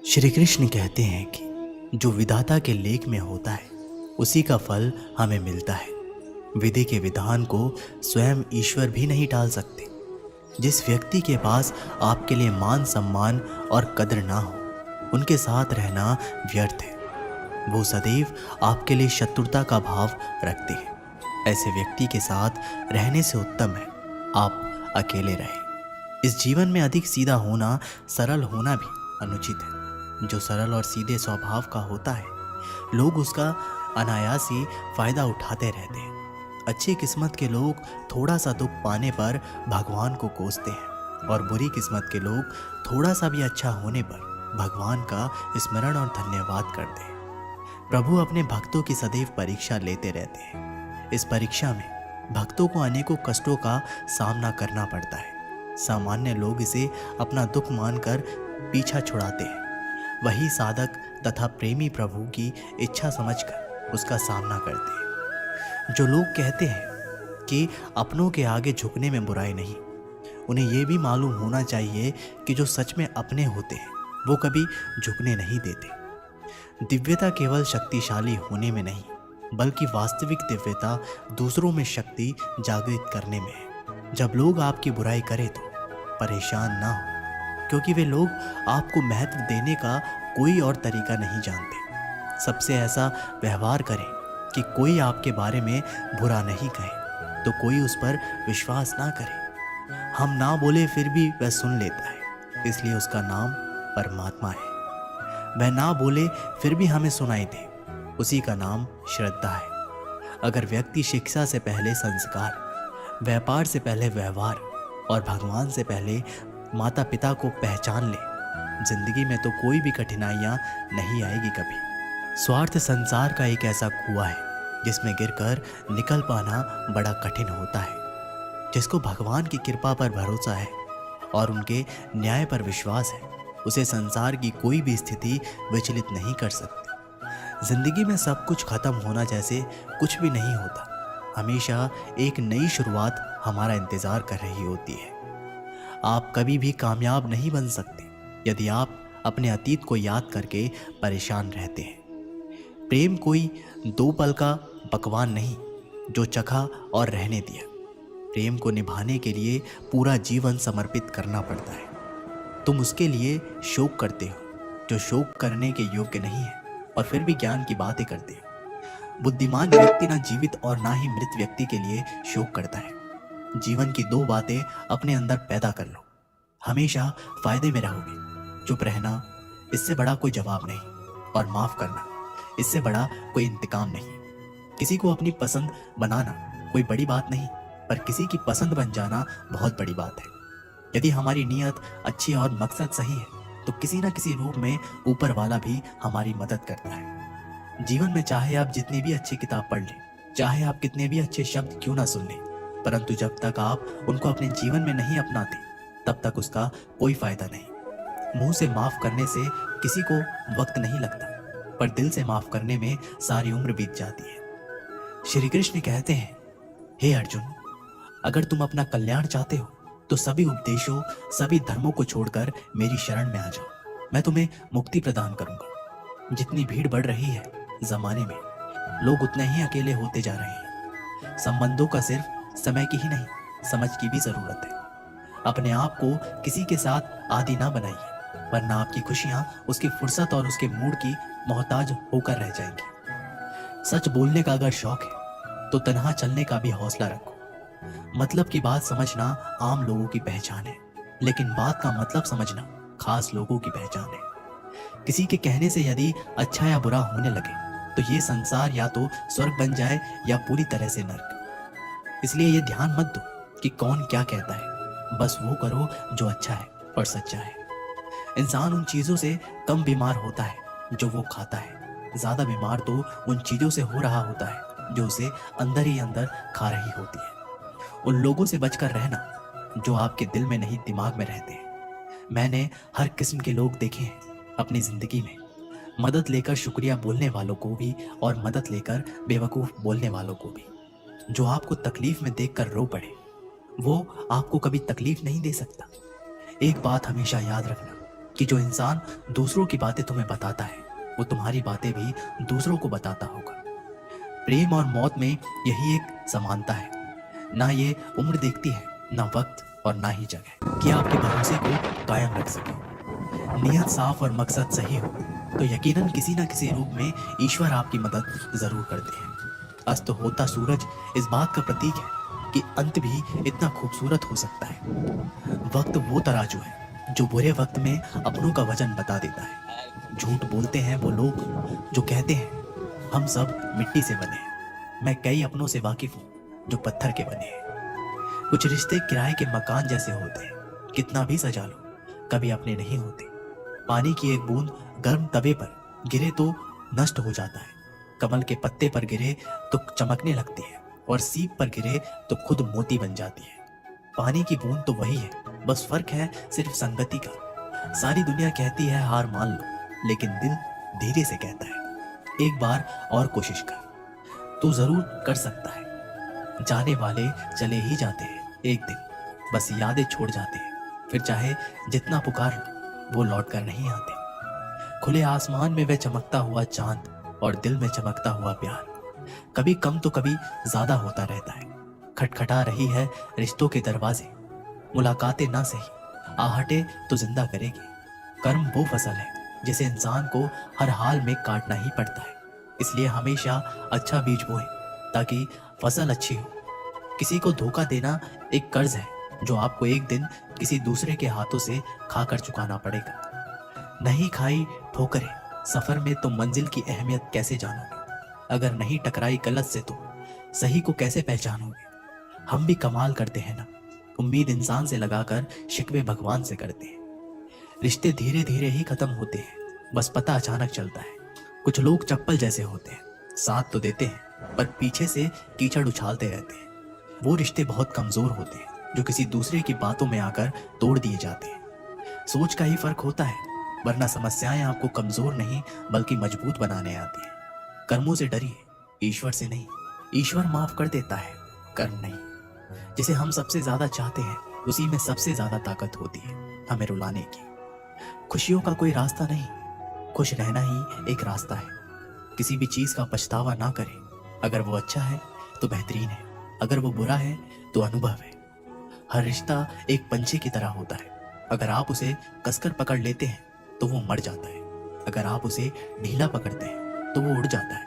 श्री कृष्ण कहते हैं कि जो विधाता के लेख में होता है उसी का फल हमें मिलता है। विधि के विधान को स्वयं ईश्वर भी नहीं टाल सकते। जिस व्यक्ति के पास आपके लिए मान सम्मान और कद्र ना हो, उनके साथ रहना व्यर्थ है। वो सदैव आपके लिए शत्रुता का भाव रखते हैं। ऐसे व्यक्ति के साथ रहने से उत्तम है आप अकेले रहें। इस जीवन में अधिक सीधा होना, सरल होना भी अनुचित है। जो सरल और सीधे स्वभाव का होता है, लोग उसका अनायास ही फायदा उठाते रहते हैं। अच्छी किस्मत के लोग थोड़ा सा दुख पाने पर भगवान को कोसते हैं और बुरी किस्मत के लोग थोड़ा सा भी अच्छा होने पर भगवान का स्मरण और धन्यवाद करते हैं। प्रभु अपने भक्तों की सदैव परीक्षा लेते रहते हैं। इस परीक्षा में भक्तों को अनेकों कष्टों का सामना करना पड़ता है। सामान्य लोग इसे अपना दुख मानकर पीछा छुड़ाते हैं। वही साधक तथा प्रेमी प्रभु की इच्छा समझकर उसका सामना करते हैं। जो लोग कहते हैं कि अपनों के आगे झुकने में बुराई नहीं, उन्हें यह भी मालूम होना चाहिए कि जो सच में अपने होते हैं वो कभी झुकने नहीं देते। दिव्यता केवल शक्तिशाली होने में नहीं, बल्कि वास्तविक दिव्यता दूसरों में शक्ति जागृत करने में है। जब लोग आपकी बुराई करें तो परेशान ना हो, क्योंकि वे लोग आपको महत्व देने का कोई और तरीका नहीं जानते। सबसे ऐसा व्यवहार करें कि कोई आपके बारे में बुरा नहीं कहे तो कोई उस पर विश्वास ना करे। हम ना बोले फिर भी वह सुन लेता है, इसलिए उसका नाम परमात्मा है। वह ना बोले फिर भी हमें सुनाई दे, उसी का नाम श्रद्धा है। अगर व्यक्ति शिक्षा से पहले संस्कार, व्यापार से पहले व्यवहार और भगवान से पहले माता पिता को पहचान ले, जिंदगी में तो कोई भी कठिनाइयां नहीं आएगी कभी। स्वार्थ संसार का एक ऐसा कुआं है जिसमें गिरकर निकल पाना बड़ा कठिन होता है। जिसको भगवान की कृपा पर भरोसा है और उनके न्याय पर विश्वास है, उसे संसार की कोई भी स्थिति विचलित नहीं कर सकती। जिंदगी में सब कुछ खत्म होना जैसे कुछ भी नहीं होता। हमेशा एक नई शुरुआत हमारा इंतजार कर रही होती है। आप कभी भी कामयाब नहीं बन सकते यदि आप अपने अतीत को याद करके परेशान रहते हैं। प्रेम कोई दो पल का पकवान नहीं जो चखा और रहने दिया। प्रेम को निभाने के लिए पूरा जीवन समर्पित करना पड़ता है। तुम उसके लिए शोक करते हो जो शोक करने के योग्य नहीं है, और फिर भी ज्ञान की बातें करते हो। बुद्धिमान व्यक्ति ना जीवित और ना ही मृत व्यक्ति के लिए शोक करता है। जीवन की दो बातें अपने अंदर पैदा कर लो, हमेशा फायदे में रहोगे। चुप रहना, इससे बड़ा कोई जवाब नहीं, और माफ करना, इससे बड़ा कोई इंतकाम नहीं। किसी को अपनी पसंद बनाना कोई बड़ी बात नहीं, पर किसी की पसंद बन जाना बहुत बड़ी बात है। यदि हमारी नीयत अच्छी और मकसद सही है तो किसी न किसी रूप में ऊपर वाला भी हमारी मदद करता है। जीवन में चाहे आप जितनी भी अच्छी किताब पढ़ लें, चाहे आप कितने भी अच्छे शब्द क्यों ना सुन लें, परंतु जब तक आप उनको अपने जीवन में नहीं अपनाते तब तक उसका कोई फायदा नहीं। मुंह से माफ करने से किसी को वक्त नहीं लगता, पर दिल से माफ करने में सारी उम्र बीत जाती है। श्री कृष्ण कहते हैं, हे अर्जुन, अगर तुम अपना कल्याण चाहते हो तो सभी उपदेशों, सभी धर्मों को छोड़कर मेरी शरण में आ जाओ। मैं तुम्हें मुक्ति प्रदान करूंगा। जितनी भीड़ बढ़ रही है जमाने में, लोग उतने ही अकेले होते जा रहे हैं। संबंधों का सिर्फ समय की ही नहीं, समझ की भी जरूरत है। अपने आप को किसी के साथ आदी ना बनाइए, वरना आपकी खुशियां उसकी फुर्सत और उसके मूड की मोहताज होकर रह जाएंगी। सच बोलने का अगर शौक है तो तन्हा चलने का भी हौसला रखो। मतलब की बात समझना आम लोगों की पहचान है, लेकिन बात का मतलब समझना खास लोगों की पहचान है। किसी के कहने से यदि अच्छा या बुरा होने लगे तो ये संसार या तो स्वर्ग बन जाए या पूरी तरह से नर्क। इसलिए ये ध्यान मत दो कि कौन क्या कहता है, बस वो करो जो अच्छा है और सच्चा है। इंसान उन चीजों से कम बीमार होता है जो वो खाता है, ज्यादा बीमार तो उन चीजों से हो रहा होता है जो उसे अंदर ही अंदर खा रही होती है। उन लोगों से बचकर रहना जो आपके दिल में नहीं दिमाग में रहते हैं। मैंने हर किस्म के लोग देखे हैं अपनी जिंदगी में, मदद लेकर शुक्रिया बोलने वालों को भी और मदद लेकर बेवकूफ बोलने वालों को भी। जो आपको तकलीफ में देखकर रो पड़े वो आपको कभी तकलीफ नहीं दे सकता। एक बात हमेशा याद रखना, कि जो इंसान दूसरों की बातें तुम्हें बताता है वो तुम्हारी बातें भी दूसरों को बताता होगा। प्रेम और मौत में यही एक समानता है, ना ये उम्र देखती है, ना वक्त और ना ही जगह, कि आपके भरोसे को कायम रख सके। नियत साफ और मकसद सही हो तो यकीनन किसी न किसी रूप में ईश्वर आपकी मदद जरूर करते हैं। अस्त होता सूरज इस बात का प्रतीक है कि अंत भी इतना खूबसूरत हो सकता है। वक्त वो तराजू है जो बुरे वक्त में अपनों का वजन बता देता है। झूठ बोलते हैं वो लोग जो कहते हैं हम सब मिट्टी से बने हैं। मैं कई अपनों से वाकिफ हूँ जो पत्थर के बने हैं। कुछ रिश्ते किराए के मकान जैसे होते हैं, कितना भी सजा लो कभी अपने नहीं होते। पानी की एक बूंद गर्म तवे पर गिरे तो नष्ट हो जाता है, कमल के पत्ते पर गिरे तो चमकने लगती है और सीप पर गिरे तो खुद मोती बन जाती है। पानी की बूंद तो वही है, बस फर्क है सिर्फ संगति का। सारी दुनिया कहती है हार मान लो, लेकिन दिल धीरे से कहता है एक बार और कोशिश कर, तू जरूर कर सकता है। जाने वाले चले ही जाते हैं एक दिन, बस यादें छोड़ जाते हैं, फिर चाहे जितना पुकार लो वो लौट कर नहीं आते। खुले आसमान में वह चमकता हुआ चांद और दिल में चमकता हुआ प्यार कभी कम तो कभी ज्यादा होता रहता है। खटखटा रही है रिश्तों के दरवाजे, मुलाकातें ना सही आहटे तो जिंदा करेगी। कर्म वो फसल है जिसे इंसान को हर हाल में काटना ही पड़ता है, इसलिए हमेशा अच्छा बीज बोएं ताकि फसल अच्छी हो। किसी को धोखा देना एक कर्ज है जो आपको एक दिन किसी दूसरे के हाथों से खाकर चुकाना पड़ेगा। नहीं खाई ठोकरें सफर में तो मंजिल की अहमियत कैसे जानोगे? अगर नहीं टकराई गलत से तो सही को कैसे पहचानोगे? हम भी कमाल करते हैं ना, उम्मीद इंसान से लगाकर शिकवे भगवान से करते हैं। रिश्ते धीरे धीरे ही खत्म होते हैं, बस पता अचानक चलता है। कुछ लोग चप्पल जैसे होते हैं, साथ तो देते हैं पर पीछे से कीचड़ उछालते रहते हैं। वो रिश्ते बहुत कमजोर होते हैं जो किसी दूसरे की बातों में आकर तोड़ दिए जाते हैं। सोच का ही फर्क होता है, वरना समस्याएं आपको कमजोर नहीं बल्कि मजबूत बनाने आती हैं। कर्मों से डरिए, ईश्वर से नहीं। ईश्वर माफ कर देता है, कर्म नहीं। जिसे हम सबसे ज्यादा चाहते हैं उसी में सबसे ज्यादा ताकत होती है हमें रुलाने की। खुशियों का कोई रास्ता नहीं, खुश रहना ही एक रास्ता है। किसी भी चीज का पछतावा ना करें। अगर वो अच्छा है तो बेहतरीन है, अगर वो बुरा है तो अनुभव है। हर रिश्ता एक पंछी की तरह होता है, अगर आप उसे कसकर पकड़ लेते हैं तो वो मर जाता है, अगर आप उसे ढीला पकड़ते हैं तो वो उड़ जाता है,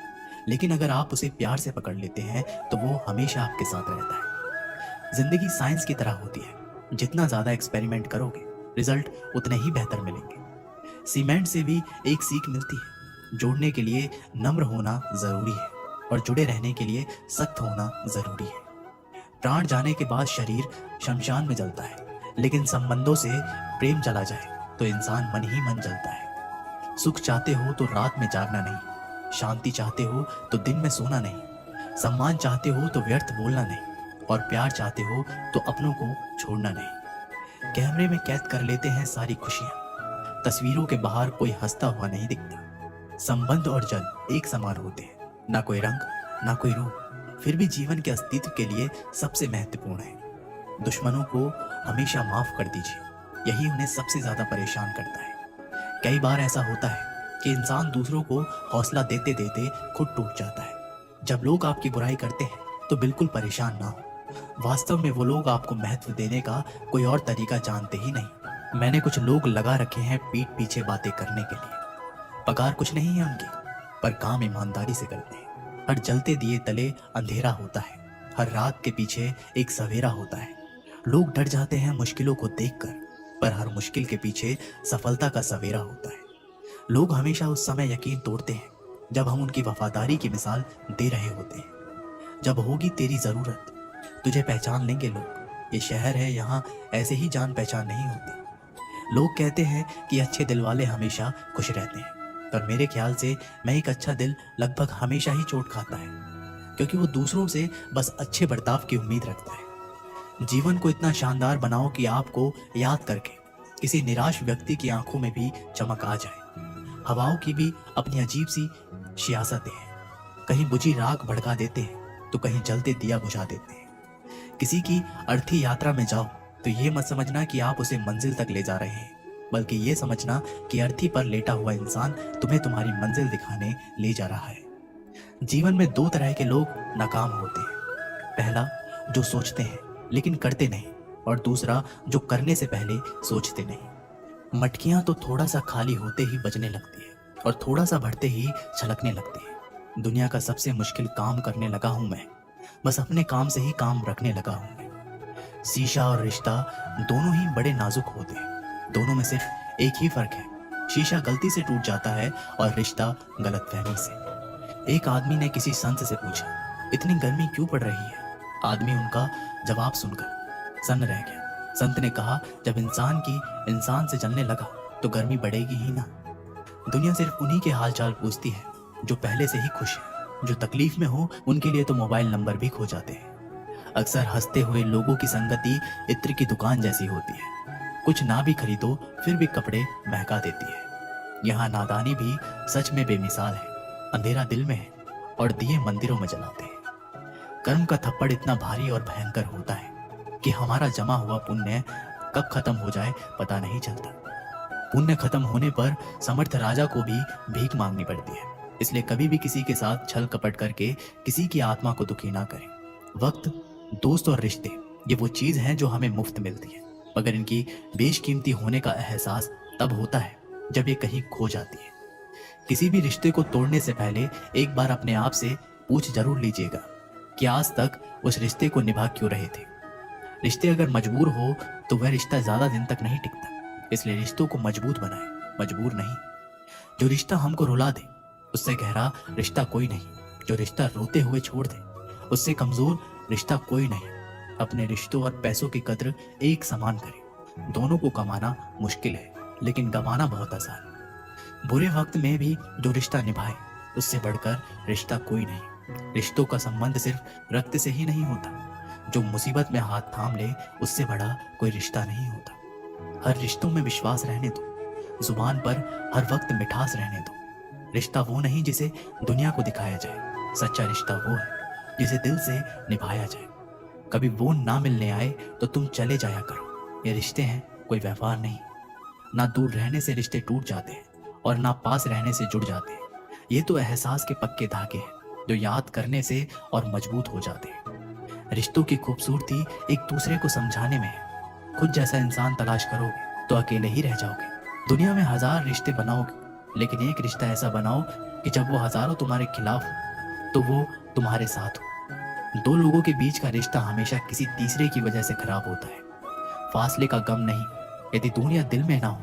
लेकिन अगर आप उसे प्यार से पकड़ लेते हैं तो वो हमेशा आपके साथ रहता है। जिंदगी साइंस की तरह होती है, जितना ज्यादा एक्सपेरिमेंट करोगे रिजल्ट उतने ही बेहतर मिलेंगे। सीमेंट से भी एक सीख मिलती है, जोड़ने के लिए नम्र होना जरूरी है और जुड़े रहने के लिए सख्त होना जरूरी है। प्राण जाने के बाद शरीर शमशान में जलता है, लेकिन संबंधों से प्रेम चला जाए तो इंसान मन ही मन जलता है। सुख चाहते हो तो रात में जागना नहीं, शांति चाहते हो तो दिन में सोना नहीं, सम्मान चाहते हो तो व्यर्थ बोलना नहीं, और प्यार चाहते हो तो अपनों को छोड़ना नहीं। कैमरे में कैद कर लेते हैं सारी खुशियां, तस्वीरों के बाहर कोई हंसता हुआ नहीं दिखता। संबंध और जल एक समान होते हैं, ना कोई रंग ना कोई रूप, फिर भी जीवन के अस्तित्व के लिए सबसे महत्वपूर्ण है। दुश्मनों को हमेशा माफ कर दीजिए, यही उन्हें सबसे ज्यादा परेशान करता है। कई बार ऐसा होता है कि इंसान दूसरों को हौसला देते देते खुद टूट जाता है। जब लोग आपकी बुराई करते हैं तो बिल्कुल परेशान ना हो, वास्तव में वो लोग आपको महत्व देने का कोई और तरीका जानते ही नहीं। मैंने कुछ लोग लगा रखे हैं पीठ पीछे बातें करने के लिए। पगार कुछ नहीं है उनकी, पर काम ईमानदारी से करते हैं। हर जलते दिए तले अंधेरा होता है, हर रात के पीछे एक सवेरा होता है। लोग डर जाते हैं मुश्किलों को देखकर, पर हर मुश्किल के पीछे सफलता का सवेरा होता है। लोग हमेशा उस समय यकीन तोड़ते हैं जब हम उनकी वफादारी की मिसाल दे रहे होते हैं। जब होगी तेरी जरूरत तुझे पहचान लेंगे लोग। ये शहर है, यहाँ ऐसे ही जान पहचान नहीं होती। लोग कहते हैं कि अच्छे दिल वाले हमेशा खुश रहते हैं, पर मेरे ख्याल से मैं एक अच्छा दिल लगभग हमेशा ही चोट खाता है, क्योंकि वो दूसरों से बस अच्छे बर्ताव की उम्मीद रखता है। जीवन को इतना शानदार बनाओ कि आपको याद करके किसी निराश व्यक्ति की आंखों में भी चमक आ जाए। हवाओं की भी अपनी अजीब सी सियासतें हैं, कहीं बुझी राख भड़का देते हैं तो कहीं जलते दिया बुझा देते हैं। किसी की अर्थी यात्रा में जाओ तो ये मत समझना कि आप उसे मंजिल तक ले जा रहे हैं, बल्कि ये समझना कि अर्थी पर लेटा हुआ इंसान तुम्हें तुम्हारी मंजिल दिखाने ले जा रहा है। जीवन में दो तरह के लोग नाकाम होते हैं। पहला, जो सोचते हैं लेकिन करते नहीं, और दूसरा, जो करने से पहले सोचते नहीं। मटकियां तो थोड़ा सा खाली होते ही बजने लगती है और थोड़ा सा भरते ही छलकने लगती है। दुनिया का सबसे मुश्किल काम करने लगा हूं मैं, बस अपने काम से ही काम रखने लगा हूं मैं। शीशा और रिश्ता दोनों ही बड़े नाजुक होते हैं। दोनों में सिर्फ एक ही फर्क है, शीशा गलती से टूट जाता है और रिश्ता गलतफहमी से। एक आदमी ने किसी संत से पूछा, इतनी गर्मी क्यों पड़ रही है? आदमी उनका जवाब सुनकर सन्न रह गया। संत ने कहा, जब इंसान से जलने लगा तो गर्मी बढ़ेगी ही ना। दुनिया सिर्फ उन्हीं के हालचाल पूछती है जो पहले से ही खुश है। जो तकलीफ में हो उनके लिए तो मोबाइल नंबर भी खो जाते हैं। अक्सर हंसते हुए लोगों की संगति इत्र की दुकान जैसी होती है। कुछ ना भी खरीदो फिर भी कपड़े महका देती है। यहाँ नादानी भी सच में बेमिसाल है। अंधेरा दिल में है और दिए मंदिरों में जलाते हैं। कर्म का थप्पड़ इतना भारी और भयंकर होता है कि हमारा जमा हुआ पुण्य कब खत्म हो जाए पता नहीं चलता। पुण्य खत्म होने पर समर्थ राजा को भी भीख मांगनी पड़ती है। इसलिए कभी भी किसी के साथ छल कपट करके किसी की आत्मा को दुखी ना करें। वक्त, दोस्त और रिश्ते ये वो चीज हैं जो हमें मुफ्त मिलती है, मगर इनकी बेशकीमती होने का एहसास तब होता है जब ये कहीं खो जाती है। किसी भी रिश्ते को तोड़ने से पहले एक बार अपने आप से पूछ जरूर लीजिएगा कि आज तक उस रिश्ते को निभा क्यों रहे थे। रिश्ते अगर मजबूर हो तो वह रिश्ता ज्यादा दिन तक नहीं टिकता। इसलिए रिश्तों को मजबूत बनाएं, मजबूर नहीं। जो रिश्ता हमको रुला दे उससे गहरा रिश्ता कोई नहीं। जो रिश्ता रोते हुए छोड़ दे उससे कमजोर रिश्ता कोई नहीं। अपने रिश्तों और पैसों की कद्र एक समान करें। दोनों को कमाना मुश्किल है लेकिन गंवाना बहुत आसान। बुरे वक्त में भी जो रिश्ता निभाए उससे बढ़कर रिश्ता कोई नहीं। रिश्तों का संबंध सिर्फ रक्त से ही नहीं होता। जो मुसीबत में हाथ थाम ले उससे बड़ा कोई रिश्ता नहीं होता। हर रिश्तों में विश्वास रहने दो, जुबान पर हर वक्त मिठास रहने दो। रिश्ता वो नहीं जिसे दुनिया को दिखाया जाए, सच्चा रिश्ता वो है जिसे दिल से निभाया जाए। कभी वो ना मिलने आए तो तुम चले जाया करो। ये रिश्ते हैं, कोई व्यवहार नहीं। ना दूर रहने से रिश्ते टूट जाते हैं और ना पास रहने से जुड़ जाते हैं। ये तो एहसास के पक्के धागे हैं जो याद करने से और मजबूत हो जाते हैं। रिश्तों की खूबसूरती एक दूसरे को समझाने में है। खुद जैसा इंसान तलाश करोगे तो अकेले ही रह जाओगे। दुनिया में 1000 रिश्ते बनाओगे लेकिन एक रिश्ता ऐसा बनाओ कि जब वो हजारों तुम्हारे खिलाफ हो तो वो तुम्हारे साथ हो। दो लोगों के बीच का रिश्ता हमेशा किसी तीसरे की वजह से खराब होता है। फासले का गम नहीं। यदि दूरियां दिल में ना हो,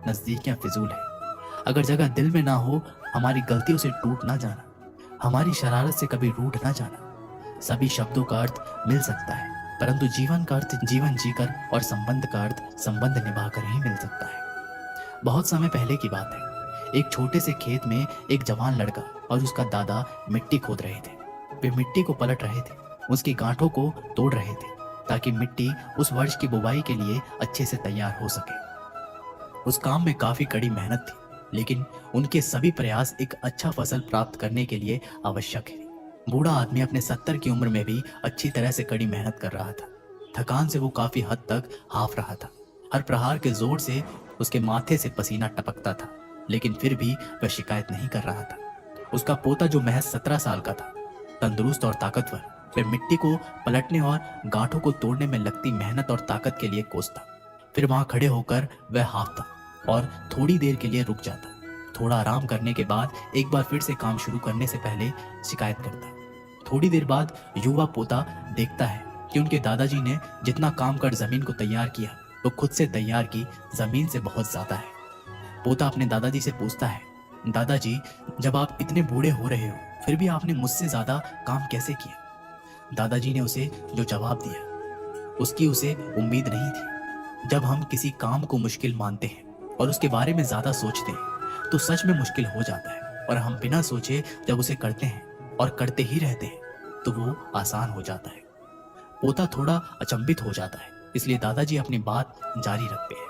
नजदीकियां फिजूल है। अगर जगह दिल में ना हो, हमारी गलतियों से टूट ना जाना, हमारी शरारत से कभी रूठ ना जाना। सभी शब्दों का अर्थ मिल सकता है परंतु जीवन का अर्थ जीवन जीकर और संबंध का अर्थ संबंध निभाकर ही मिल सकता है। बहुत समय पहले की बात है। एक छोटे से खेत में एक जवान लड़का और उसका दादा मिट्टी खोद रहे थे। वे मिट्टी को पलट रहे थे, उसकी गांठों को तोड़ रहे थे ताकि मिट्टी उस वर्ष की बुवाई के लिए अच्छे से तैयार हो सके। उस काम में काफी कड़ी मेहनत थी लेकिन उनके सभी प्रयास एक अच्छा फसल प्राप्त करने के लिए आवश्यक है। बूढ़ा आदमी अपने 70 की उम्र में भी अच्छी तरह से कड़ी मेहनत कर रहा था। थकान से वो काफी हद तक हाफ रहा था। हर प्रहार के जोर से उसके माथे से पसीना टपकता था लेकिन फिर भी वह शिकायत नहीं कर रहा था। उसका पोता जो महज 17 साल का था, तंदुरुस्त और ताकतवर, वह मिट्टी को पलटने और गांठों को तोड़ने में लगती मेहनत और ताकत के लिए कोसता। फिर वहां खड़े होकर वह हाफता और थोड़ी देर के लिए रुक जाता। थोड़ा आराम करने के बाद एक बार फिर से काम शुरू करने से पहले शिकायत करता। थोड़ी देर बाद युवा पोता देखता है कि उनके दादाजी ने जितना काम कर जमीन को तैयार किया वो खुद से तैयार की जमीन से बहुत ज्यादा है। पोता अपने दादाजी से पूछता है, दादाजी जब आप इतने बूढ़े हो रहे हो फिर भी आपने मुझसे ज्यादा काम कैसे किया? दादाजी ने उसे जो जवाब दिया उसकी उसे उम्मीद नहीं थी। जब हम किसी काम को मुश्किल मानते हैं और उसके बारे में ज्यादा सोचते हैं तो सच में मुश्किल हो जाता है और हम बिना सोचे जब उसे करते हैं और करते ही रहते हैं तो वो आसान हो जाता है। पोता थोड़ा अचंभित हो जाता है, इसलिए दादाजी अपनी बात जारी रखते हैं।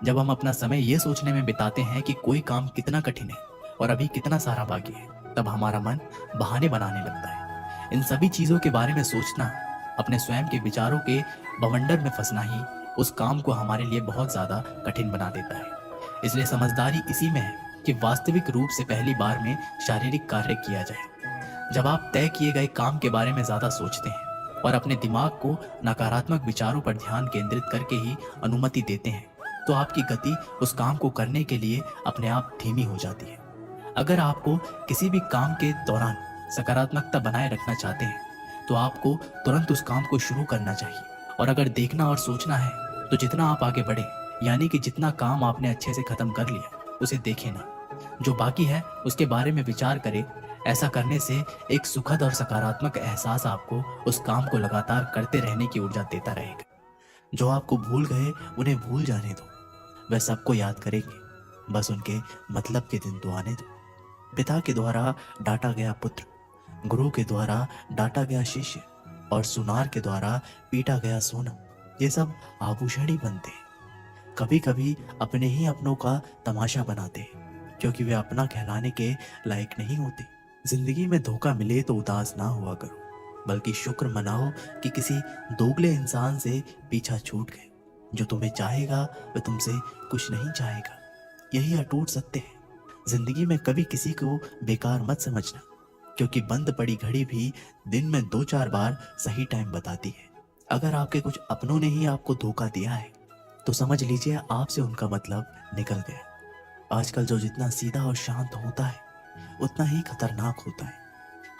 जब हम अपना समय ये सोचने में बिताते हैं कि कोई काम कितना कठिन है और अभी कितना सारा बाकी है, तब हमारा मन बहाने बनाने लगता है। इन सभी चीजों के बारे में सोचना, अपने स्वयं के विचारों के बवंडर में फंसना ही उस काम को हमारे लिए बहुत ज्यादा कठिन बना देता है। इसलिए समझदारी इसी में है कि वास्तविक रूप से पहली बार में शारीरिक कार्य किया जाए। जब आप तय किए गए काम के बारे में ज्यादा सोचते हैं और अपने दिमाग को नकारात्मक विचारों पर ध्यान केंद्रित करके ही अनुमति देते हैं, तो आपकी गति उस काम को करने के लिए अपने आप धीमी हो जाती है। अगर आपको किसी भी काम के दौरान सकारात्मकता बनाए रखना चाहते हैं, तो आपको तुरंत उस काम को शुरू करना चाहिए। और अगर देखना और सोचना है, तो जितना आप आगे बढ़े, यानी कि जितना काम आपने अच्छे से खत्म कर लिया, उसे देखें ना, जो बाकी है उसके बारे में विचार करें। ऐसा करने से एक सुखद और सकारात्मक एहसास आपको उस काम को लगातार करते रहने की ऊर्जा देता रहेगा। जो आपको भूल गए उन्हें भूल जाने दो, वह सबको याद करेंगे, बस उनके मतलब के दिन तो आने दो। पिता के द्वारा डांटा गया पुत्र, गुरु के द्वारा डांटा गया शिष्य और सुनार के द्वारा पीटा गया सोना, ये सब आभूषण ही बनते हैं। कभी कभी अपने ही अपनों का तमाशा बनाते हैं, क्योंकि वे अपना कहलाने के लायक नहीं होते। जिंदगी में धोखा मिले तो उदास ना हुआ करो, बल्कि शुक्र मनाओ कि किसी दोगले इंसान से पीछा छूट गए। जो तुम्हें चाहेगा वह तुमसे कुछ नहीं चाहेगा, यही अटूट सत्य है। जिंदगी में कभी किसी को बेकार मत समझना, क्योंकि बंद पड़ी घड़ी भी दिन में 2-4 बार सही टाइम बताती है। अगर आपके कुछ अपनों ने ही आपको धोखा दिया है, तो समझ लीजिए आपसे उनका मतलब निकल गया। आजकल जो जितना सीधा और शांत होता है, उतना ही खतरनाक होता है।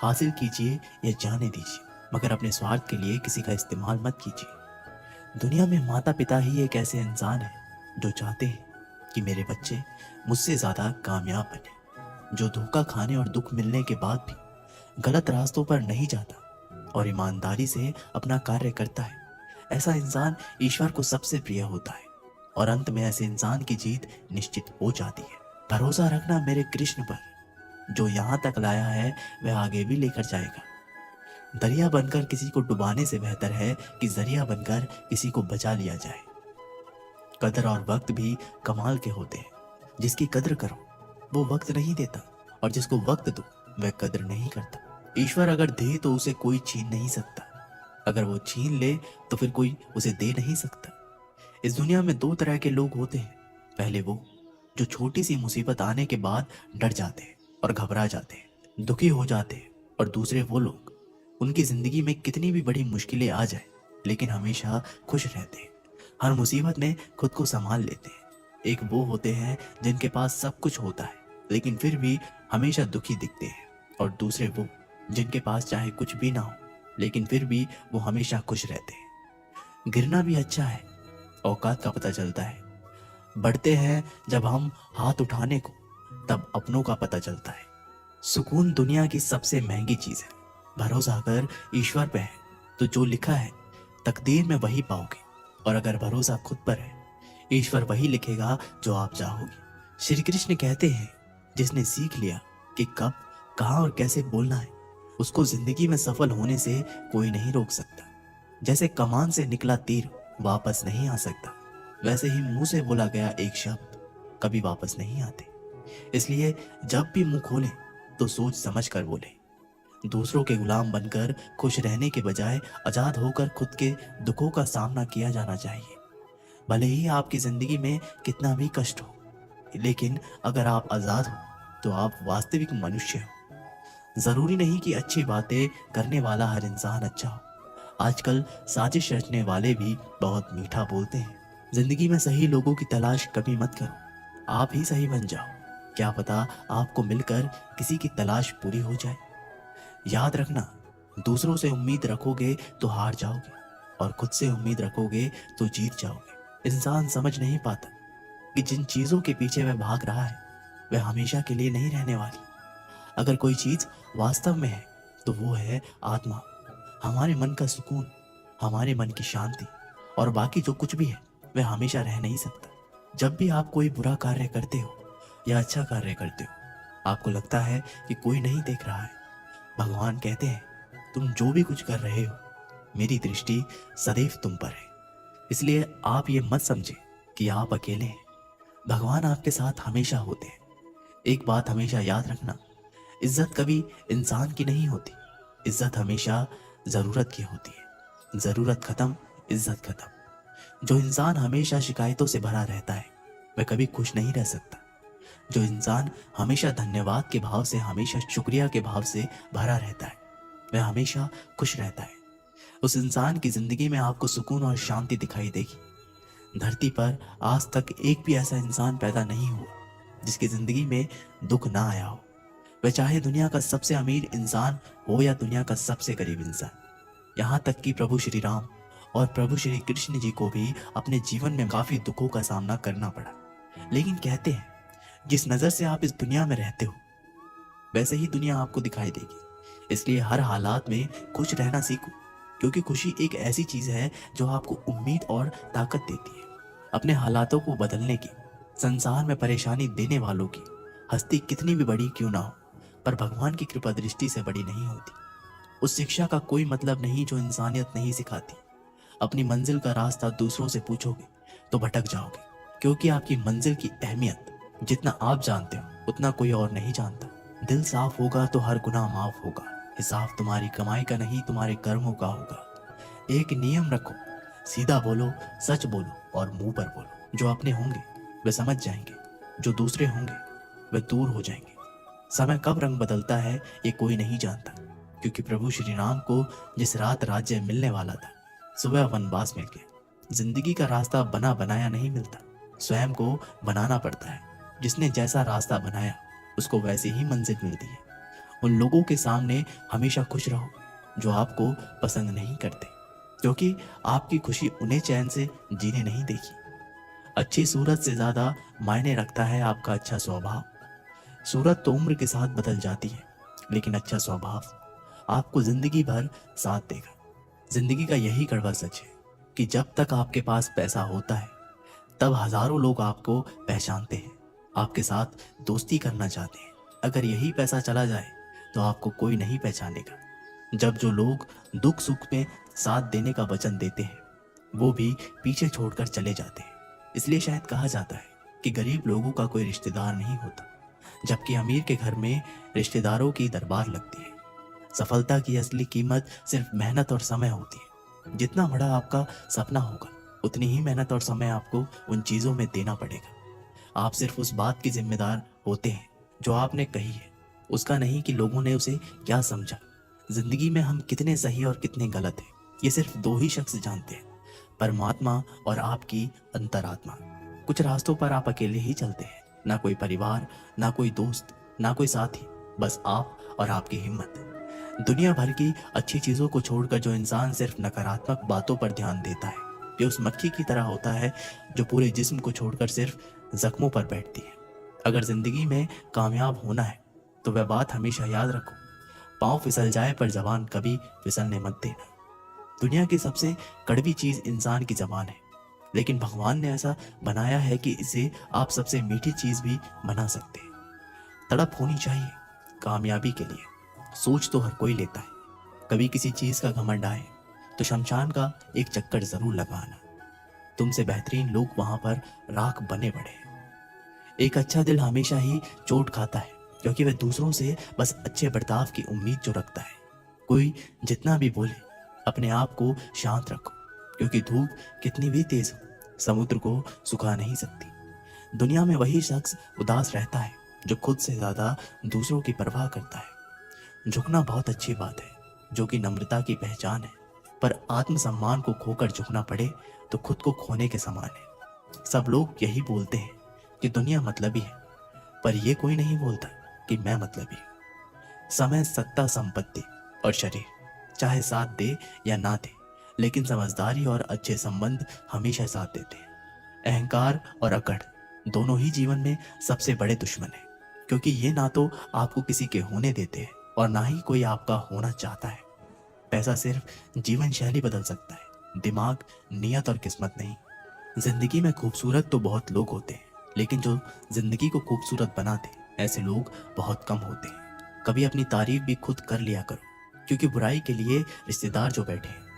हासिल कीजिए या जाने दीजिए, मगर अपने स्वार्थ के लिए किसी का इस्तेमाल मत कीजिए। दुनिया में माता पिता ही एक ऐसे इंसान है जो चाहते हैं कि मेरे बच्चे मुझसे ज्यादा कामयाब बने, जो धोखा खाने और दुख मिलने के बाद भी गलत रास्तों पर नहीं जाता और ईमानदारी से अपना कार्य करता है। ऐसा इंसान ईश्वर को सबसे प्रिय होता है और अंत में ऐसे इंसान की जीत निश्चित हो जाती है। भरोसा रखना मेरे कृष्ण पर, जो यहाँ तक लाया है वह आगे भी लेकर जाएगा। दरिया बनकर किसी को डुबाने से बेहतर है कि जरिया बनकर किसी को बचा लिया जाए। कदर और वक्त भी कमाल के होते हैं। जिसकी कदर करो वो वक्त नहीं देता, और जिसको वक्त दो वह कदर नहीं करता। ईश्वर अगर दे तो उसे कोई छीन नहीं सकता, अगर वो छीन ले तो फिर कोई उसे दे नहीं सकता। इस दुनिया में 2 तरह के लोग होते हैं। पहले वो जो छोटी सी मुसीबत आने के बाद डर जाते हैं और घबरा जाते हैं, दुखी हो जाते हैं। और दूसरे वो लोग, उनकी जिंदगी में कितनी भी बड़ी मुश्किलें आ जाए लेकिन हमेशा खुश रहते हैं, हर मुसीबत में खुद को संभाल लेते हैं। एक वो होते हैं जिनके पास सब कुछ होता है लेकिन फिर भी हमेशा दुखी दिखते हैं, और दूसरे वो जिनके पास चाहे कुछ भी ना हो लेकिन फिर भी वो हमेशा खुश रहते हैं। गिरना भी अच्छा है, औकात का पता चलता है। बढ़ते हैं जब हम हाथ उठाने को, तब अपनों का पता चलता है। सुकून दुनिया की सबसे महंगी चीज है। भरोसा अगर ईश्वर पे है तो जो लिखा है तकदीर में वही पाओगे, और अगर भरोसा खुद पर है, ईश्वर वही लिखेगा जो आप चाहोगे। श्री कृष्ण कहते हैं, जिसने सीख लिया कि कब, कहाँ और कैसे बोलना है, उसको जिंदगी में सफल होने से कोई नहीं रोक सकता। जैसे कमान से निकला तीर वापस नहीं आ सकता, वैसे ही मुंह से बोला गया एक शब्द कभी वापस नहीं आते। इसलिए जब भी मुंह खोले तो सोच समझ कर बोले। दूसरों के गुलाम बनकर खुश रहने के बजाय आजाद होकर खुद के दुखों का सामना किया जाना चाहिए। भले ही आपकी जिंदगी में कितना भी कष्ट हो, लेकिन अगर आप आजाद हो तो आप वास्तविक मनुष्य हो। जरूरी नहीं कि अच्छी बातें करने वाला हर इंसान अच्छा हो। आजकल साजिश रचने वाले भी बहुत मीठा बोलते हैं। जिंदगी में सही लोगों की तलाश कभी मत करो, आप ही सही बन जाओ। क्या पता आपको मिलकर किसी की तलाश पूरी हो जाए। याद रखना, दूसरों से उम्मीद रखोगे तो हार जाओगे, और खुद से उम्मीद रखोगे तो जीत जाओगे। इंसान समझ नहीं पाता कि जिन चीजों के पीछे वह भाग रहा है वह हमेशा के लिए नहीं रहने वाली। अगर कोई चीज वास्तव में है तो वो है आत्मा, हमारे मन का सुकून, हमारे मन की शांति। और बाकी जो कुछ भी है वह हमेशा रह नहीं सकता। जब भी आप कोई बुरा कार्य करते हो या अच्छा कार्य करते हो, आपको लगता है कि कोई नहीं देख रहा है, भगवान कहते हैं, तुम जो भी कुछ कर रहे हो, मेरी दृष्टि सदैव तुम पर है। इसलिए आप ये मत समझे कि आप अकेले हैं, भगवान आपके साथ हमेशा होते हैं। एक बात हमेशा याद रखना, इज्जत कभी इंसान की नहीं होती, इज्जत हमेशा जरूरत की होती है। जरूरत खत्म, इज्जत खत्म। जो इंसान हमेशा शिकायतों से भरा रहता है वह कभी खुश नहीं रह सकता। जो इंसान हमेशा धन्यवाद के भाव से, हमेशा शुक्रिया के भाव से भरा रहता है, वह हमेशा खुश रहता है। उस इंसान की जिंदगी में आपको सुकून और शांति दिखाई देगी। धरती पर आज तक एक भी ऐसा इंसान पैदा नहीं हुआ जिसकी जिंदगी में दुख ना आया हो। वह चाहे दुनिया का सबसे अमीर इंसान हो या दुनिया का सबसे गरीब इंसान। यहाँ तक कि प्रभु श्री राम और प्रभु श्री कृष्ण जी को भी अपने जीवन में काफी दुखों का सामना करना पड़ा। लेकिन कहते हैं, जिस नजर से आप इस दुनिया में रहते हो वैसे ही दुनिया आपको दिखाई देगी। इसलिए हर हालात में खुश रहना सीखो, क्योंकि खुशी एक ऐसी चीज है जो आपको उम्मीद और ताकत देती है अपने हालातों को बदलने की। संसार में परेशानी देने वालों की हस्ती कितनी भी बड़ी क्यों ना हो, पर भगवान की कृपा दृष्टि से बड़ी नहीं होती। उस शिक्षा का कोई मतलब नहीं जो इंसानियत नहीं सिखाती। अपनी मंजिल का रास्ता दूसरों से पूछोगे तो भटक जाओगे, क्योंकि आपकी मंजिल की अहमियत जितना आप जानते हो उतना कोई और नहीं जानता। दिल साफ होगा तो हर गुनाह माफ होगा। हिसाब तुम्हारी कमाई का नहीं, तुम्हारे कर्मों का होगा। एक नियम रखो, सीधा बोलो, सच बोलो और मुंह पर बोलो। जो अपने होंगे वे समझ जाएंगे, जो दूसरे होंगे वे दूर हो जाएंगे। समय कब रंग बदलता है ये कोई नहीं जानता, क्योंकि प्रभु श्री राम को जिस रात राज्य मिलने वाला था, सुबह वनवास मिल गया। जिंदगी का रास्ता बना बनाया नहीं मिलता, स्वयं को बनाना पड़ता है। जिसने जैसा रास्ता बनाया उसको वैसे ही मंजिल मिलती है। उन लोगों के सामने हमेशा खुश रहो जो आपको पसंद नहीं करते, क्योंकि आपकी खुशी उन्हें चैन से जीने नहीं देगी। अच्छी सूरत से ज्यादा मायने रखता है आपका अच्छा स्वभाव। सूरत तो उम्र के साथ बदल जाती है, लेकिन अच्छा स्वभाव आपको जिंदगी भर साथ देगा। जिंदगी का यही कड़वा सच है कि जब तक आपके पास पैसा होता है तब हजारों लोग आपको पहचानते हैं, आपके साथ दोस्ती करना चाहते हैं। अगर यही पैसा चला जाए तो आपको कोई नहीं पहचानेगा। जब जो लोग दुख सुख में साथ देने का वचन देते हैं वो भी पीछे छोड़कर चले जाते हैं। इसलिए शायद कहा जाता है कि गरीब लोगों का कोई रिश्तेदार नहीं होता, जबकि अमीर के घर में रिश्तेदारों की दरबार लगती है। सफलता की असली कीमत सिर्फ मेहनत और समय होती है। जितना बड़ा आपका सपना होगा उतनी ही मेहनत और समय आपको उन चीजों में देना पड़ेगा। आप सिर्फ उस बात के जिम्मेदार होते हैं जो आपने कही है, उसका नहीं कि लोगों ने उसे क्या समझा। जिंदगी में हम कितने सही और कितने गलत हैं ये सिर्फ दो ही शख्स जानते हैं, परमात्मा और आपकी अंतरात्मा। कुछ रास्तों पर आप अकेले ही चलते हैं, ना कोई परिवार, ना कोई दोस्त, ना कोई साथी, बस आप और आपकी हिम्मत। दुनिया भर की अच्छी चीजों को छोड़कर जो इंसान सिर्फ नकारात्मक बातों पर ध्यान देता है ये उस मक्खी की तरह होता है जो पूरे जिस्म को छोड़कर सिर्फ जख्मों पर बैठती है। अगर जिंदगी में कामयाब होना है तो वह बात हमेशा याद रखो, पाँव फिसल जाए पर जबान कभी फिसलने मत देना। दुनिया की सबसे कड़वी चीज इंसान की जबान है, लेकिन भगवान ने ऐसा बनाया है कि इसे आप सबसे मीठी चीज भी बना सकते हैं। तड़प होनी चाहिए कामयाबी के लिए। सोच तो हर कोई लेता है, कभी किसी चीज का घमंड आए तो शमशान का एक चक्कर जरूर लगाना। तुमसे बेहतरीन लोग वहां पर राख बने पड़े हैं। एक अच्छा दिल हमेशा ही चोट खाता है, क्योंकि वह दूसरों से बस अच्छे बर्ताव की उम्मीद जो रखता है। कोई जितना भी बोले अपने आप को शांत रखो, क्योंकि धूप कितनी भी तेज हो समुद्र को सुखा नहीं सकती। दुनिया में वही शख्स उदास रहता है जो खुद से ज्यादा दूसरों की परवाह करता है। झुकना बहुत अच्छी बात है, जो कि नम्रता की पहचान है, पर आत्मसम्मान को खोकर झुकना पड़े तो खुद को खोने के समान है। सब लोग यही बोलते हैं कि दुनिया मतलबी है, पर यह कोई नहीं बोलता कि मैं मतलबी हूं। समय, सत्ता, संपत्ति और शरीर चाहे साथ दे या ना दे, लेकिन समझदारी और अच्छे संबंध हमेशा साथ देते हैं। अहंकार और अकड़ दोनों ही जीवन में सबसे बड़े दुश्मन हैं, क्योंकि ये ना तो आपको किसी के होने देते हैं और ना ही कोई आपका होना चाहता है। पैसा सिर्फ जीवन शैली बदल सकता है, दिमाग, नियत और किस्मत नहीं। जिंदगी में खूबसूरत तो बहुत लोग होते हैं, लेकिन जो जिंदगी को खूबसूरत बनाते ऐसे लोग बहुत कम होते हैं। कभी अपनी तारीफ भी खुद कर लिया करो, क्योंकि बुराई के लिए रिश्तेदार जो बैठे हैं।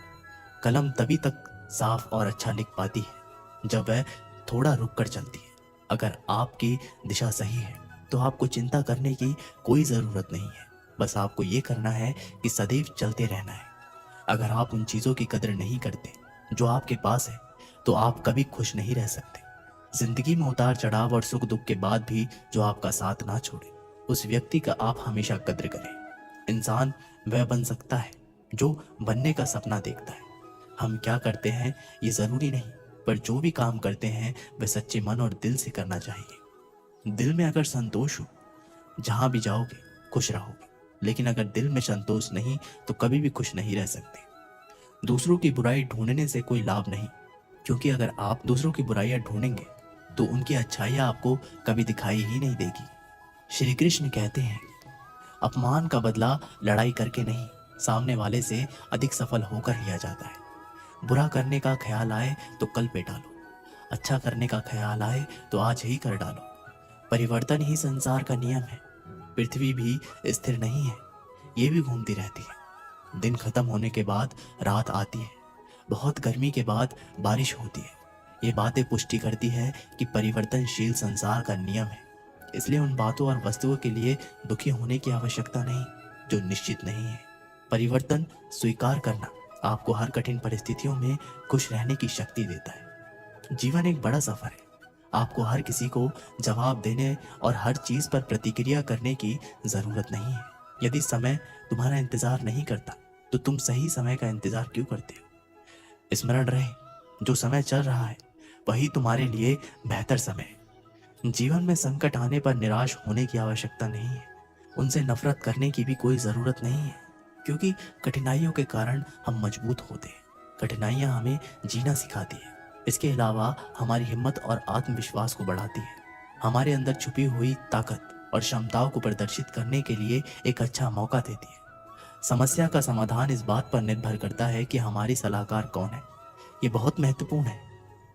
कलम तभी तक साफ और अच्छा लिख पाती है जब वह थोड़ा रुक कर चलती है। अगर आपकी दिशा सही है तो आपको चिंता करने की कोई ज़रूरत नहीं है, बस आपको ये करना है कि सदैव चलते रहना है। अगर आप उन चीज़ों की कदर नहीं करते जो आपके पास है तो आप कभी खुश नहीं रह सकते। जिंदगी में उतार चढ़ाव और सुख दुख के बाद भी जो आपका साथ ना छोड़े, उस व्यक्ति का आप हमेशा कद्र करें। इंसान वह बन सकता है जो बनने का सपना देखता है। हम क्या करते हैं ये जरूरी नहीं, पर जो भी काम करते हैं वह सच्चे मन और दिल से करना चाहिए। दिल में अगर संतोष हो, जहां भी जाओगे खुश रहोगे, लेकिन अगर दिल में संतोष नहीं तो कभी भी खुश नहीं रह सकते। दूसरों की बुराई ढूंढने से कोई लाभ नहीं, क्योंकि अगर आप दूसरों की बुराइयां ढूंढेंगे तो उनकी अच्छाइयां आपको कभी दिखाई ही नहीं देगी। श्री कृष्ण कहते हैं, अपमान का बदला लड़ाई करके नहीं, सामने वाले से अधिक सफल होकर लिया जाता है। बुरा करने का ख्याल आए तो कल पे डालो, अच्छा करने का ख्याल आए तो आज ही कर डालो। परिवर्तन ही संसार का नियम है। पृथ्वी भी स्थिर नहीं है, ये भी घूमती रहती है। दिन खत्म होने के बाद रात आती है, बहुत गर्मी के बाद बारिश होती है। ये बातें पुष्टि करती है कि परिवर्तनशील संसार का नियम है। इसलिए उन बातों और वस्तुओं के लिए दुखी होने की आवश्यकता नहीं जो निश्चित नहीं है। परिवर्तन स्वीकार करना आपको हर कठिन परिस्थितियों में खुश रहने की शक्ति देता है। जीवन एक बड़ा सफर है। आपको हर किसी को जवाब देने और हर चीज पर प्रतिक्रिया करने की जरूरत नहीं है। यदि समय तुम्हारा इंतजार नहीं करता तो तुम सही समय का इंतजार क्यों करते हो? स्मरण रहे, जो समय चल रहा है वही तुम्हारे लिए बेहतर समय है। जीवन में संकट आने पर निराश होने की आवश्यकता नहीं है। उनसे नफरत करने की भी कोई जरूरत नहीं है, क्योंकि कठिनाइयों के कारण हम मजबूत होते हैं। कठिनाइयां हमें जीना सिखाती है। इसके अलावा हमारी हिम्मत और आत्मविश्वास को बढ़ाती है। हमारे अंदर छुपी हुई ताकत और क्षमताओं को प्रदर्शित करने के लिए एक अच्छा मौका देती है। समस्या का समाधान इस बात पर निर्भर करता है कि हमारी सलाहकार कौन है। ये बहुत महत्वपूर्ण है,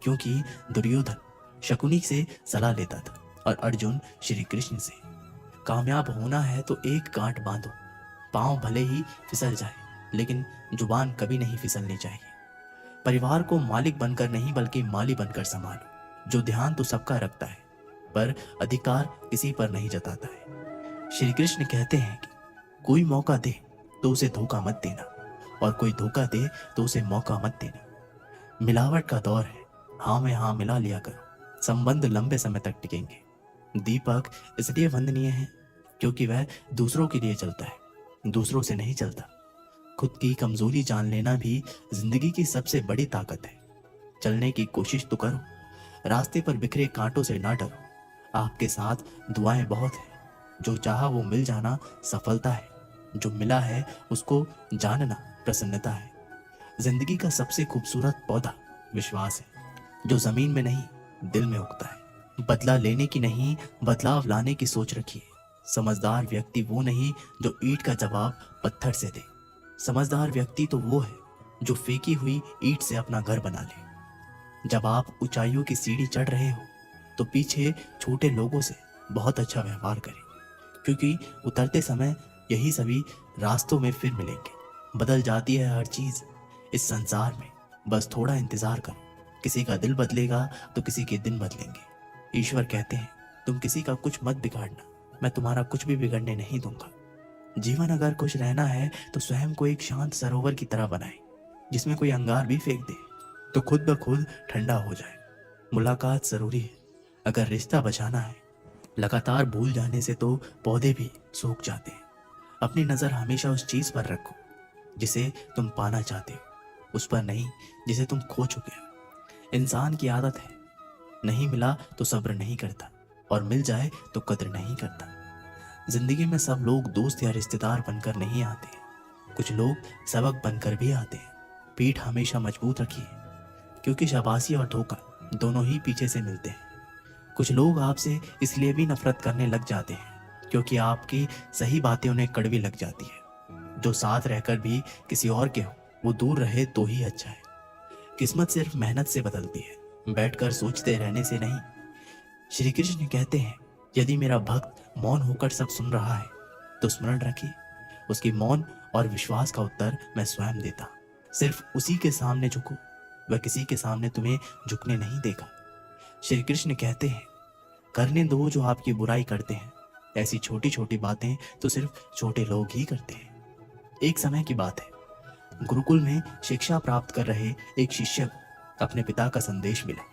क्योंकि दुर्योधन शकुनी से सलाह लेता था और अर्जुन श्री कृष्ण से। कामयाब होना है तो एक गांठ बांधो, पांव भले ही फिसल जाए लेकिन जुबान कभी नहीं फिसलनी चाहिए। परिवार को मालिक बनकर नहीं बल्कि माली बनकर संभालो। जो ध्यान तो सबका रखता है पर अधिकार किसी पर नहीं जताता है। श्री कृष्ण कहते हैं कि कोई मौका दे तो उसे धोखा मत देना, और कोई धोखा दे तो उसे मौका मत देना। मिलावट का दौर है, हाँ में हाँ मिला लिया करो, संबंध लंबे समय तक टिकेंगे। दीपक इसलिए वंदनीय है क्योंकि वह दूसरों के लिए चलता है, दूसरों से नहीं चलता। खुद की कमजोरी जान लेना भी जिंदगी की सबसे बड़ी ताकत है। चलने की कोशिश तो करो, रास्ते पर बिखरे कांटों से ना डरो। आपके साथ दुआएं बहुत है, जो चाहा वो मिल जाना सफलता है, जो मिला है उसको जानना प्रसन्नता है। जिंदगी का सबसे खूबसूरत पौधा विश्वास है, जो जमीन में नहीं दिल में उगता है। बदला लेने की नहीं, बदलाव लाने की सोच रखिए। समझदार व्यक्ति वो नहीं जो ईंट का जवाब पत्थर से दे। समझदार व्यक्ति तो वो है जो फेंकी हुई ईंट से अपना घर बना ले। जब आप ऊंचाइयों की सीढ़ी चढ़ रहे हो तो पीछे छोटे लोगों से बहुत अच्छा व्यवहार करें, क्योंकि उतरते समय यही सभी रास्तों में फिर मिलेंगे। बदल जाती है हर चीज इस संसार में, बस थोड़ा इंतजार करो। किसी का दिल बदलेगा तो किसी के दिन बदलेंगे। ईश्वर कहते हैं, तुम किसी का कुछ मत बिगाड़ना, मैं तुम्हारा कुछ भी बिगड़ने नहीं दूंगा। जीवन अगर खुश रहना है तो स्वयं को एक शांत सरोवर की तरह बनाए, जिसमें कोई अंगार भी फेंक दे तो खुद ब खुद ठंडा हो जाए। मुलाकात जरूरी है अगर रिश्ता बचाना है। लगातार भूल जाने से तो पौधे भी सूख जाते हैं। अपनी नजर हमेशा उस चीज पर रखो जिसे तुम पाना चाहते हो, उस पर नहीं जिसे तुम खो चुके हो। इंसान की आदत है, नहीं मिला तो सब्र नहीं करता, और मिल जाए तो कद्र नहीं करता। जिंदगी में सब लोग दोस्त या रिश्तेदार बनकर नहीं आते, कुछ लोग सबक बनकर भी आते हैं। पीठ हमेशा मजबूत रखिए, क्योंकि शाबाशी और धोखा दोनों ही पीछे से मिलते हैं। कुछ लोग आपसे इसलिए भी नफरत करने लग जाते हैं क्योंकि आपकी सही बातें उन्हें कड़वी लग जाती है। जो साथ रहकर भी किसी और के हो वो दूर रहे तो ही अच्छा है। किस्मत सिर्फ मेहनत से बदलती है, बैठकर सोचते रहने से नहीं। श्री कृष्ण कहते हैं, यदि मेरा भक्त मौन होकर सब सुन रहा है तो स्मरण रखिए, उसकी मौन और विश्वास का उत्तर मैं स्वयं देता। सिर्फ उसी के सामने झुको, वह किसी के सामने तुम्हें झुकने नहीं देगा। श्री कृष्ण कहते हैं, करने दो जो आपकी बुराई करते हैं। ऐसी छोटी छोटी बातें तो सिर्फ छोटे लोग ही करते हैं। एक समय की बात है, गुरुकुल में शिक्षा प्राप्त कर रहे एक शिष्य को अपने पिता का संदेश मिला।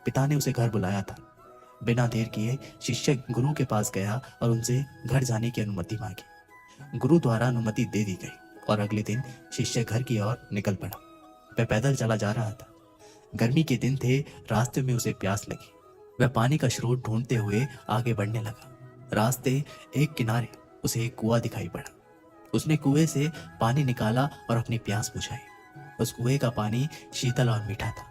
पिता ने उसे घर बुलाया था। बिना देर किए शिष्य गुरु के पास गया और उनसे घर जाने की अनुमति मांगी। गुरु द्वारा अनुमति दे दी गई और अगले दिन शिष्य घर की ओर निकल पड़ा। वह पैदल चला जा रहा था। गर्मी के दिन थे, रास्ते में उसे प्यास लगी। वह पानी का स्रोत ढूंढते हुए आगे बढ़ने लगा। रास्ते एक किनारे उसे एक कुआं दिखाई पड़ा। उसने कुएं से पानी निकाला और अपनी प्यास बुझाई। उस कुएं का पानी शीतल और मीठा था।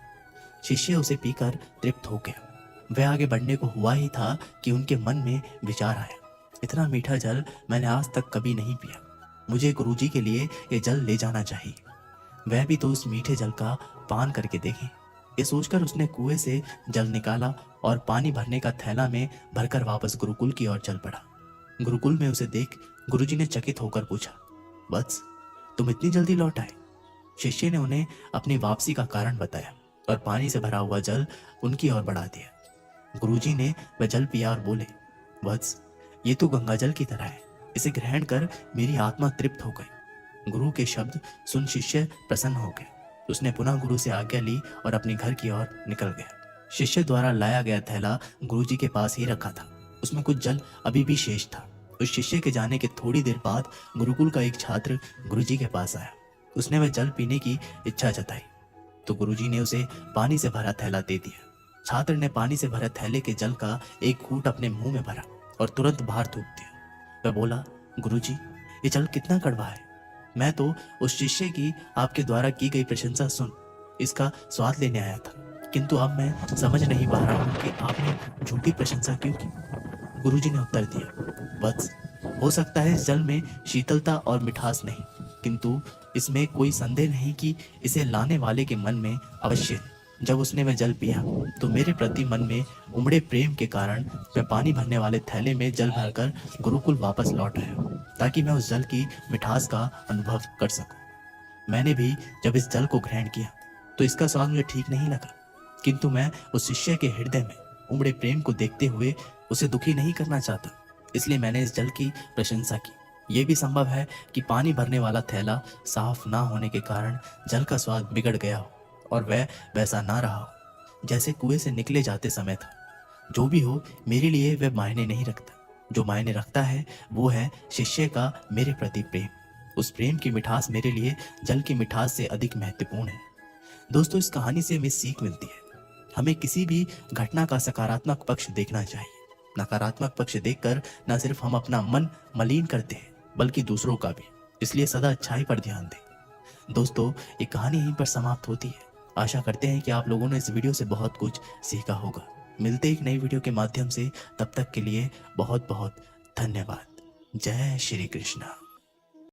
शिष्य उसे पीकर तृप्त हो गया। वह आगे बढ़ने को हुआ ही था कि उनके मन में विचार आया, इतना मीठा जल मैंने आज तक कभी नहीं पिया। मुझे गुरुजी के लिए ये जल ले जाना चाहिए। वह भी तो उस मीठे जल का पान करके देखे। ये सोचकर उसने कुएं से जल निकाला और पानी भरने का थैला में भरकर वापस गुरुकुल की ओर चल पड़ा। गुरुकुल में उसे देख गुरुजी ने चकित होकर पूछा, वत्स, तुम इतनी जल्दी लौट आए? शिष्य ने उन्हें अपनी वापसी का कारण बताया और पानी से भरा हुआ जल उनकी ओर बढ़ा दिया। गुरुजी ने वह जल पिया और बोले, वत्स, ये तो गंगा जल की तरह है। इसे ग्रहण कर मेरी आत्मा तृप्त हो गई। गुरु के शब्द सुन शिष्य प्रसन्न हो गया। उसने पुनः गुरु से आज्ञा ली और अपने घर की ओर निकल गया। शिष्य द्वारा लाया गया थैला गुरुजी के पास ही रखा था। उसमें कुछ जल अभी भी शेष था। उस शिष्य के जाने के थोड़ी देर बाद गुरुकुल का एक छात्र गुरुजी के पास आया। उसने वह जल पीने की इच्छा जताई तो गुरुजी ने उसे पानी से भरा थैला दे दिया। छात्र ने पानी से भरे थैले के जल का एक घूंट अपने मुंह में भरा और तुरंत बाहर थूक दिया। वह बोला, गुरुजी, ये जल कितना कड़वा है। मैं तो उस शिष्य की आपके द्वारा की गई प्रशंसा सुन इसका स्वाद लेने आया था, किंतु अब मैं समझ नहीं पा रहा हूँ कि आपने झूठी प्रशंसा क्यों की। गुरुजी ने उत्तर दिया, वत्स, हो सकता है इस जल में शीतलता और मिठास नहीं, किंतु इसमें कोई संदेह नहीं कि इसे लाने वाले के मन में अवश्य है। जब उसने वह जल पिया तो मेरे प्रति मन में उमड़े प्रेम के कारण मैं पानी भरने वाले थैले में जल भरकर गुरुकुल वापस लौट आया ताकि मैं उस जल की मिठास का अनुभव कर सकूं। मैंने भी जब इस जल को ग्रहण किया तो इसका स्वाद मुझे ठीक नहीं लगा, किंतु मैं उस शिष्य के हृदय में उमड़े प्रेम को देखते हुए उसे दुखी नहीं करना चाहता, इसलिए मैंने इस जल की प्रशंसा की। यह भी संभव है कि पानी भरने वाला थैला साफ ना होने के कारण जल का स्वाद बिगड़ गया हो और वह वैसा ना रहा हो जैसे कुएं से निकले जाते समय था। जो भी हो, मेरे लिए वह मायने नहीं रखता। जो मायने रखता है वो है शिष्य का मेरे प्रति प्रेम। उस प्रेम की मिठास मेरे लिए जल की मिठास से अधिक महत्वपूर्ण है। दोस्तों, इस कहानी से हमें सीख मिलती है। हमें किसी भी घटना का सकारात्मक पक्ष देखना चाहिए। नकारात्मक पक्ष देखकर न सिर्फ हम अपना मन मलिन करते हैं बल्कि दूसरों का भी। इसलिए सदा अच्छाई पर ध्यान दें। दोस्तों, ये कहानी यहीं पर समाप्त होती है। आशा करते हैं कि आप लोगों ने इस वीडियो से बहुत कुछ सीखा होगा। मिलते एक नई वीडियो के माध्यम से, तब तक के लिए बहुत बहुत धन्यवाद। जय श्री कृष्णा।